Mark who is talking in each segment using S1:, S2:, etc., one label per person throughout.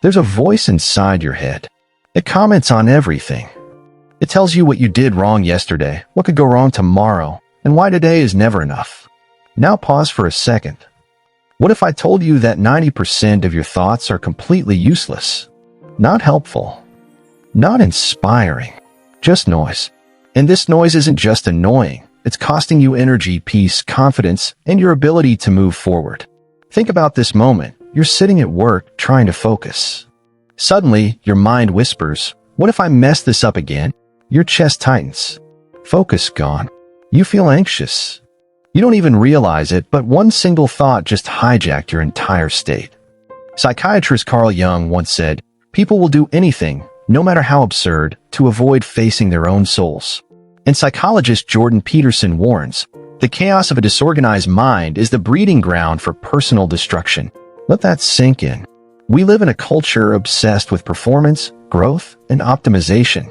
S1: There's a voice inside your head. It comments on everything. It tells you what you did wrong yesterday, what could go wrong tomorrow, and why today is never enough. Now pause for a second. What if I told you that 90% of your thoughts are completely useless? Not helpful. Not inspiring. Just noise. And this noise isn't just annoying. It's costing you energy, peace, confidence, and your ability to move forward. Think about this moment. You're sitting at work trying to focus. Suddenly, your mind whispers, "What if I mess this up again?" Your chest tightens. Focus gone. You feel anxious. You don't even realize it, but one single thought just hijacked your entire state. Psychiatrist Carl Jung once said, "People will do anything, no matter how absurd, to avoid facing their own souls." And psychologist Jordan Peterson warns, "The chaos of a disorganized mind is the breeding ground for personal destruction." Let that sink in. We live in a culture obsessed with performance, growth, and optimization.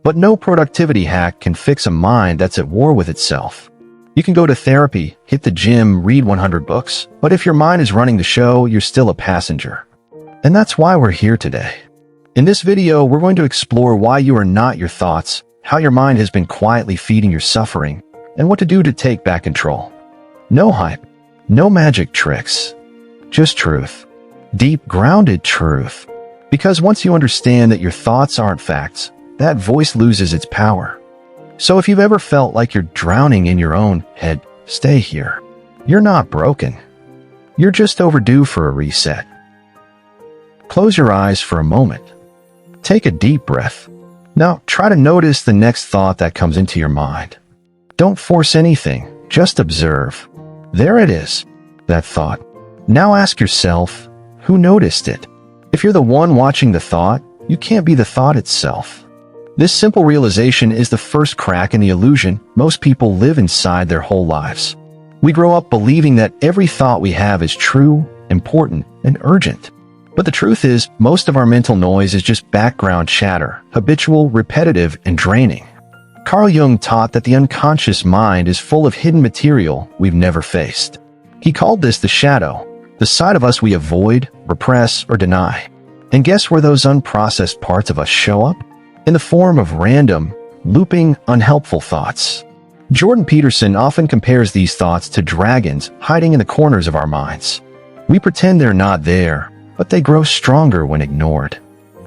S1: But no productivity hack can fix a mind that's at war with itself. You can go to therapy, hit the gym, read 100 books, but if your mind is running the show, you're still a passenger. And that's why we're here today. In this video, we're going to explore why you are not your thoughts, how your mind has been quietly feeding your suffering, and what to do to take back control. No hype, no magic tricks, just truth. Deep, grounded truth. Because once you understand that your thoughts aren't facts, that voice loses its power. So if you've ever felt like you're drowning in your own head, stay here. You're not broken. You're just overdue for a reset. Close your eyes for a moment. Take a deep breath. Now try to notice the next thought that comes into your mind. Don't force anything, just observe. There it is, that thought. Now ask yourself, who noticed it? If you're the one watching the thought, you can't be the thought itself. This simple realization is the first crack in the illusion most people live inside their whole lives. We grow up believing that every thought we have is true, important, and urgent. But the truth is, most of our mental noise is just background chatter, habitual, repetitive, and draining. Carl Jung taught that the unconscious mind is full of hidden material we've never faced. He called this the shadow, the side of us we avoid, repress, or deny. And guess where those unprocessed parts of us show up? In the form of random, looping, unhelpful thoughts. Jordan Peterson often compares these thoughts to dragons hiding in the corners of our minds. We pretend they're not there, but they grow stronger when ignored.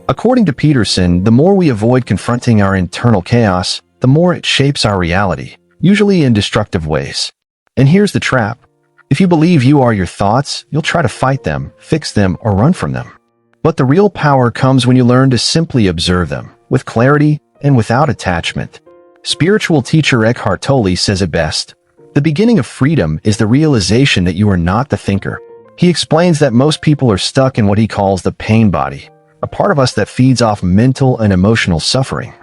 S1: According to Peterson, the more we avoid confronting our internal chaos, the more it shapes our reality, usually in destructive ways. And here's the trap. If you believe you are your thoughts, you'll try to fight them, fix them, or run from them. But the real power comes when you learn to simply observe them, with clarity and without attachment. Spiritual teacher Eckhart Tolle says it best. The beginning of freedom is the realization that you are not the thinker. He explains that most people are stuck in what he calls the pain body, a part of us that feeds off mental and emotional suffering.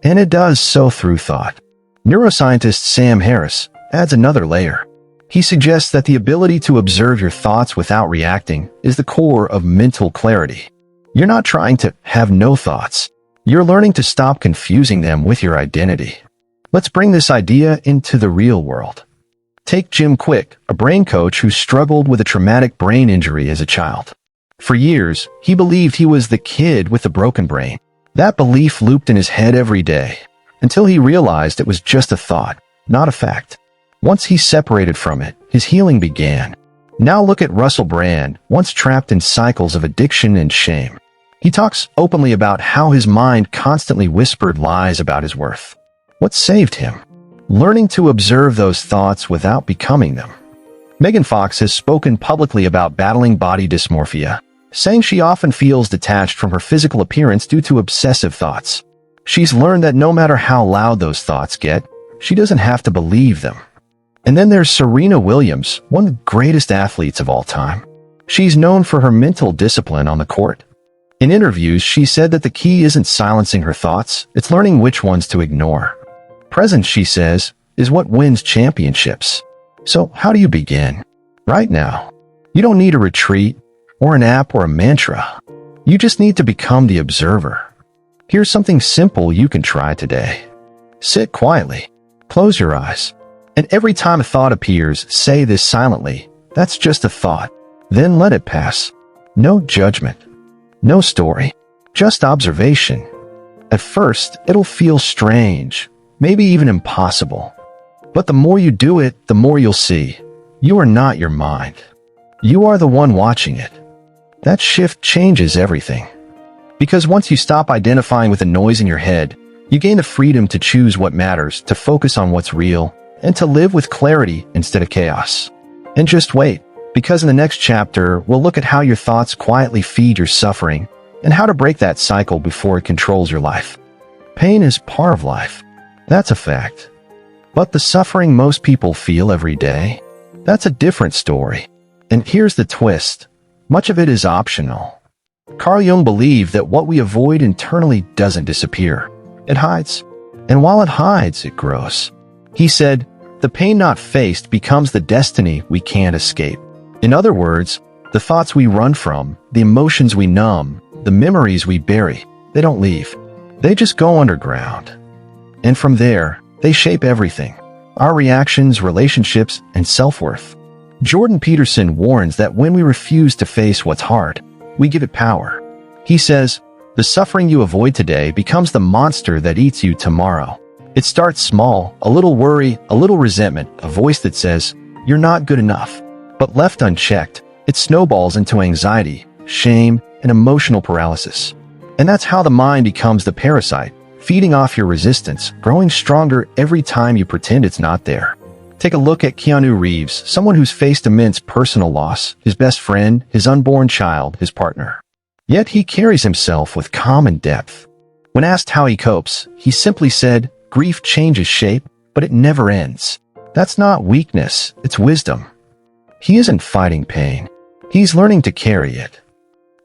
S1: And it does so through thought. Neuroscientist Sam Harris adds another layer. He suggests that the ability to observe your thoughts without reacting is the core of mental clarity. You're not trying to have no thoughts. You're learning to stop confusing them with your identity. Let's bring this idea into the real world. Take Jim Quick, a brain coach who struggled with a traumatic brain injury as a child. For years, he believed he was the kid with the broken brain. That belief looped in his head every day, until he realized it was just a thought, not a fact. Once he separated from it, his healing began. Now look at Russell Brand, once trapped in cycles of addiction and shame. He talks openly about how his mind constantly whispered lies about his worth. What saved him? Learning to observe those thoughts without becoming them. Megan Fox has spoken publicly about battling body dysmorphia, saying she often feels detached from her physical appearance due to obsessive thoughts. She's learned that no matter how loud those thoughts get, she doesn't have to believe them. And then there's Serena Williams, one of the greatest athletes of all time. She's known for her mental discipline on the court. In interviews, she said that the key isn't silencing her thoughts, it's learning which ones to ignore. Presence, she says, is what wins championships. So how do you begin? Right now. You don't need a retreat, or an app, or a mantra. You just need to become the observer. Here's something simple you can try today. Sit quietly. Close your eyes. And every time a thought appears, say this silently. That's just a thought. Then let it pass. No judgment. No story, just observation. At first, it'll feel strange, maybe even impossible. But the more you do it, the more you'll see. You are not your mind. You are the one watching it. That shift changes everything. Because once you stop identifying with the noise in your head, you gain the freedom to choose what matters, to focus on what's real, and to live with clarity instead of chaos. And just wait, because in the next chapter, we'll look at how your thoughts quietly feed your suffering and how to break that cycle before it controls your life. Pain is part of life. That's a fact. But the suffering most people feel every day, that's a different story. And here's the twist. Much of it is optional. Carl Jung believed that what we avoid internally doesn't disappear. It hides. And while it hides, it grows. He said, the pain not faced becomes the destiny we can't escape. In other words, the thoughts we run from, the emotions we numb, the memories we bury, they don't leave. They just go underground. And from there, they shape everything. Our reactions, relationships, and self-worth. Jordan Peterson warns that when we refuse to face what's hard, we give it power. He says, the suffering you avoid today becomes the monster that eats you tomorrow. It starts small, a little worry, a little resentment, a voice that says, you're not good enough. But left unchecked, it snowballs into anxiety, shame, and emotional paralysis. And that's how the mind becomes the parasite, feeding off your resistance, growing stronger every time you pretend it's not there. Take a look at Keanu Reeves, someone who's faced immense personal loss, his best friend, his unborn child, his partner. Yet he carries himself with calm and depth. When asked how he copes, he simply said, grief changes shape, but it never ends. That's not weakness, it's wisdom. He isn't fighting pain. He's learning to carry it.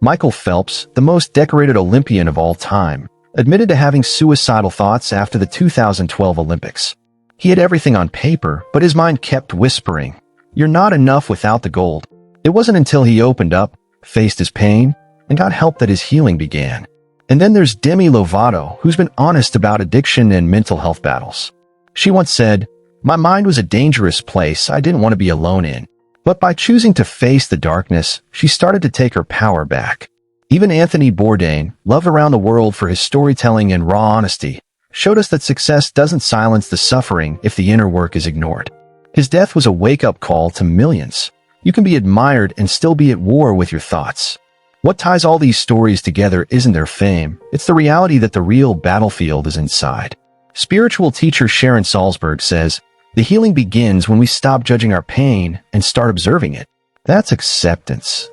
S1: Michael Phelps, the most decorated Olympian of all time, admitted to having suicidal thoughts after the 2012 Olympics. He had everything on paper, but his mind kept whispering, you're not enough without the gold. It wasn't until he opened up, faced his pain, and got help that his healing began. And then there's Demi Lovato, who's been honest about addiction and mental health battles. She once said, my mind was a dangerous place I didn't want to be alone in. But by choosing to face the darkness, she started to take her power back. Even Anthony Bourdain, loved around the world for his storytelling and raw honesty, showed us that success doesn't silence the suffering if the inner work is ignored. His death was a wake-up call to millions. You can be admired and still be at war with your thoughts. What ties all these stories together isn't their fame, it's the reality that the real battlefield is inside. Spiritual teacher Sharon Salzberg says, the healing begins when we stop judging our pain and start observing it. That's acceptance.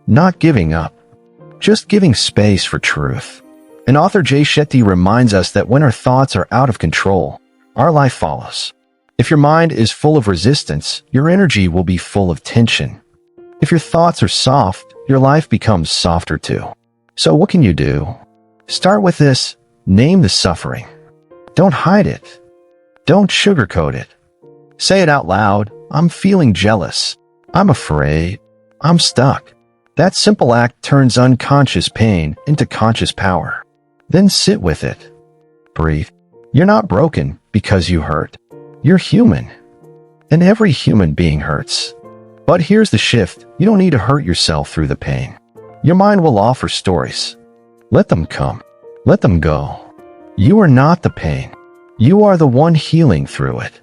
S1: Not giving up. Just giving space for truth. And author Jay Shetty reminds us that when our thoughts are out of control, our life follows. If your mind is full of resistance, your energy will be full of tension. If your thoughts are soft, your life becomes softer too. So what can you do? Start with this. Name the suffering. Don't hide it. Don't sugarcoat it. Say it out loud. I'm feeling jealous. I'm afraid. I'm stuck. That simple act turns unconscious pain into conscious power. Then sit with it. Breathe. You're not broken because you hurt. You're human. And every human being hurts. But here's the shift. You don't need to hurt yourself through the pain. Your mind will offer stories. Let them come. Let them go. You are not the pain. You are the one healing through it.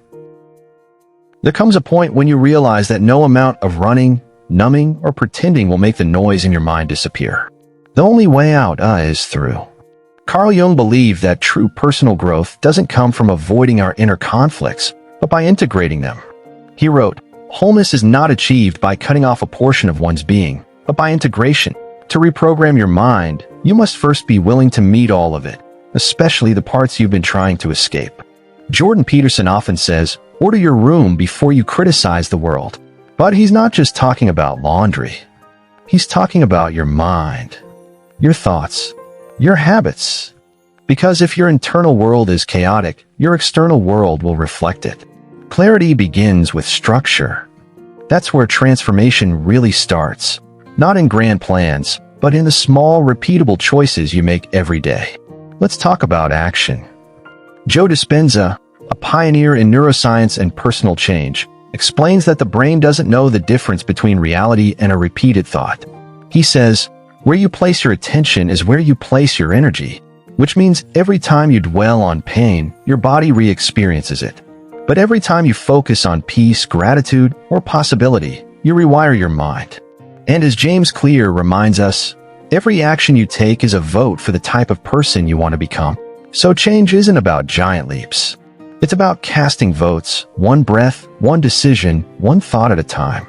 S1: There comes a point when you realize that no amount of running, numbing, or pretending will make the noise in your mind disappear. The only way out is through. Carl Jung believed that true personal growth doesn't come from avoiding our inner conflicts, but by integrating them. He wrote, wholeness is not achieved by cutting off a portion of one's being, but by integration. To reprogram your mind, you must first be willing to meet all of it, especially the parts you've been trying to escape. Jordan Peterson often says, order your room before you criticize the world. But he's not just talking about laundry. He's talking about your mind, your thoughts, your habits. Because if your internal world is chaotic, your external world will reflect it. Clarity begins with structure. That's where transformation really starts. Not in grand plans, but in the small, repeatable choices you make every day. Let's talk about action. Joe Dispenza, a pioneer in neuroscience and personal change, explains that the brain doesn't know the difference between reality and a repeated thought. He says, Where you place your attention is where you place your energy, which means every time you dwell on pain, your body re-experiences it. But every time you focus on peace, gratitude, or possibility, you rewire your mind. And as James Clear reminds us, every action you take is a vote for the type of person you want to become. So change isn't about giant leaps. It's about casting votes, one breath, one decision, one thought at a time.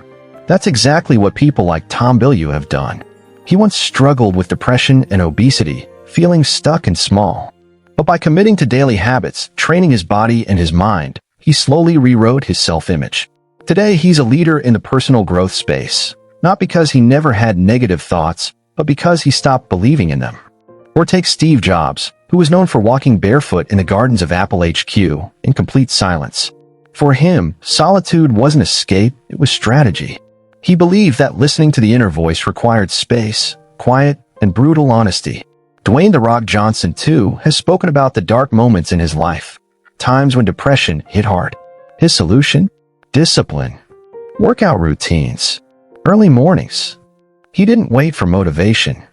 S1: That's exactly what people like Tom Bilyeu have done. He once struggled with depression and obesity, feeling stuck and small. But by committing to daily habits, training his body and his mind, he slowly rewrote his self-image. Today, he's a leader in the personal growth space, not because he never had negative thoughts, but because he stopped believing in them. Or take Steve Jobs, who was known for walking barefoot in the gardens of Apple HQ in complete silence. For him, solitude wasn't escape, it was strategy. He believed that listening to the inner voice required space, quiet, and brutal honesty. Dwayne "The Rock" Johnson, too, has spoken about the dark moments in his life, times when depression hit hard. His solution? Discipline. Workout routines. Early mornings. He didn't wait for motivation.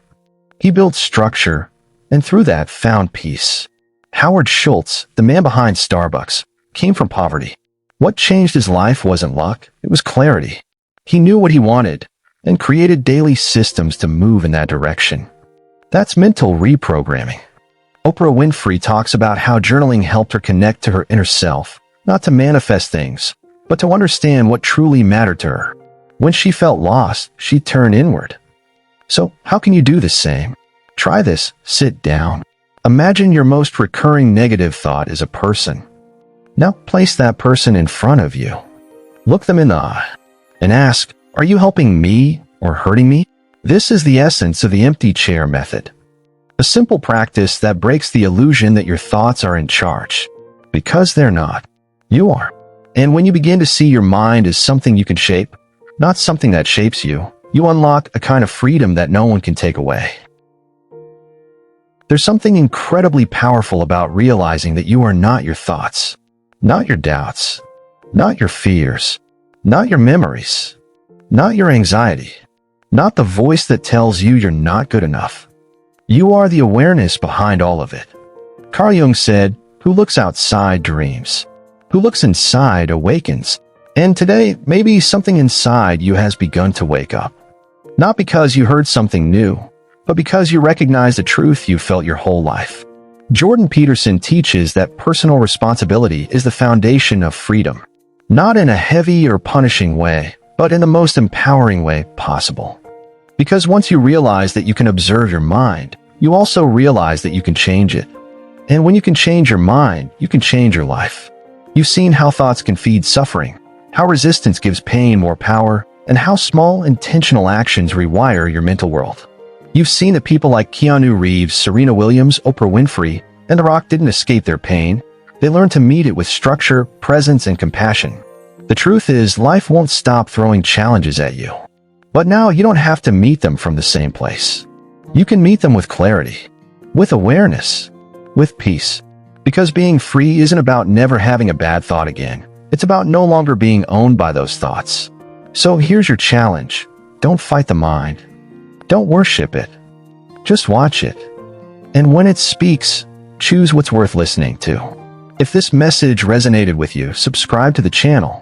S1: He built structure, and through that found peace. Howard Schultz, the man behind Starbucks, came from poverty. What changed his life wasn't luck, it was clarity. He knew what he wanted, and created daily systems to move in that direction. That's mental reprogramming. Oprah Winfrey talks about how journaling helped her connect to her inner self, not to manifest things, but to understand what truly mattered to her. When she felt lost, she turned inward. So, how can you do the same? Try this. Sit down. Imagine your most recurring negative thought is a person. Now place that person in front of you. Look them in the eye and ask, are you helping me or hurting me? This is the essence of the empty chair method. A simple practice that breaks the illusion that your thoughts are in charge. Because they're not. You are. And when you begin to see your mind as something you can shape, not something that shapes you, you unlock a kind of freedom that no one can take away. There's something incredibly powerful about realizing that you are not your thoughts, not your doubts, not your fears, not your memories, not your anxiety, not the voice that tells you you're not good enough. You are the awareness behind all of it. Carl Jung said, "Who looks outside dreams. Who looks inside awakens." And today, maybe something inside you has begun to wake up. Not because you heard something new, but because you recognize the truth you felt your whole life. Jordan Peterson teaches that personal responsibility is the foundation of freedom. Not in a heavy or punishing way, but in the most empowering way possible. Because once you realize that you can observe your mind, you also realize that you can change it. And when you can change your mind, you can change your life. You've seen how thoughts can feed suffering, how resistance gives pain more power, and how small intentional actions rewire your mental world. You've seen that people like Keanu Reeves, Serena Williams, Oprah Winfrey, and The Rock didn't escape their pain. They learned to meet it with structure, presence, and compassion. The truth is, life won't stop throwing challenges at you. But now you don't have to meet them from the same place. You can meet them with clarity, with awareness, with peace. Because being free isn't about never having a bad thought again. It's about no longer being owned by those thoughts. So here's your challenge. Don't fight the mind. Don't worship it. Just watch it. And when it speaks, choose what's worth listening to. If this message resonated with you, subscribe to the channel.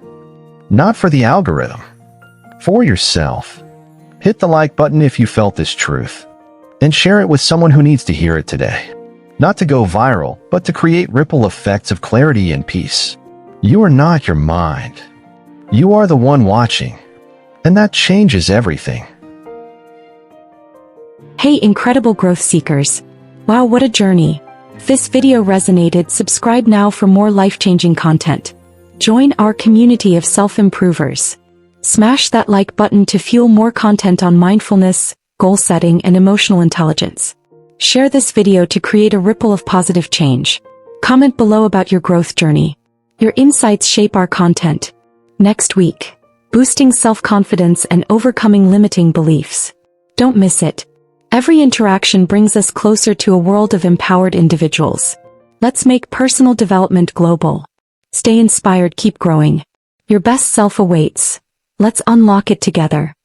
S1: Not for the algorithm. For yourself. Hit the like button if you felt this truth. And share it with someone who needs to hear it today. Not to go viral, but to create ripple effects of clarity and peace. You are not your mind. You are the one watching. And that changes everything.
S2: Hey, incredible growth seekers. Wow, what a journey. If this video resonated, subscribe now for more life-changing content. Join our community of self-improvers. Smash that like button to fuel more content on mindfulness, goal setting, and emotional intelligence. Share this video to create a ripple of positive change. Comment below about your growth journey. Your insights shape our content. Next week, boosting self-confidence and overcoming limiting beliefs. Don't miss it. Every interaction brings us closer to a world of empowered individuals. Let's make personal development global. Stay inspired, keep growing. Your best self awaits. Let's unlock it together.